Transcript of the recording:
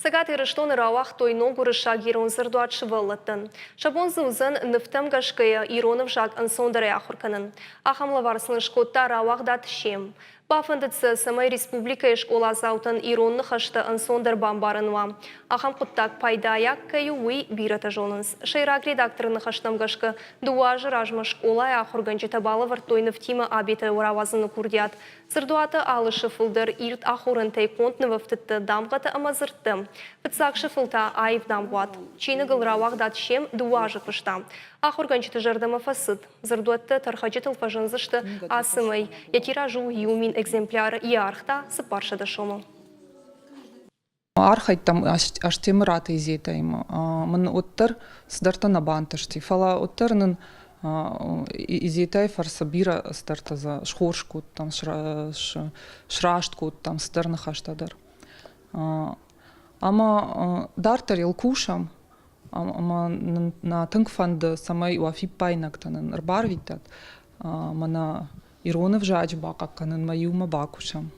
Сагат ирыштон рауах тойно гурыша гирон зырдуат шывыллыттын. Шабон зузын нефтем гашкая иронов жак ансондары ахурканын. Ахамла варсын шкотта рауах дат шем. Бафындыцы самай республика школа заутын иронны хашты ансондар бамбарынва. Ахам куттак пайдаяк каю уй бирата жонынс. Шайрак редакторны хаштам гашкы дуажы ражма школа ахурганчы табалы вартой нефтима абиты уравазыны курдят. Зырдуаты алы шыфылдыр ирт ахурын тайконтны вафтытты дамғаты амазыртты. Пытсак шыфылта айв дамғат. Чейні гылрауақ дат шем дуажы кышта. Ахурганчыты жардама фасыд. Зырдуатты тархачы тылфажынзышты асымай. Ятиражу юмин экземпляры иархта сыпаршады шому. Архайттам аштемырат изетайм. Мын оттар сдартана банташти. Фала оттарнын изетай фарса бира старта за шхоршкут, там шрашткут, там сдарна хаштадар. Ама дартар илкушам, ама на тыңфанды самай уафи пайнактанын арбарвитат, мана иронов жач бакаканын маюма бакушам.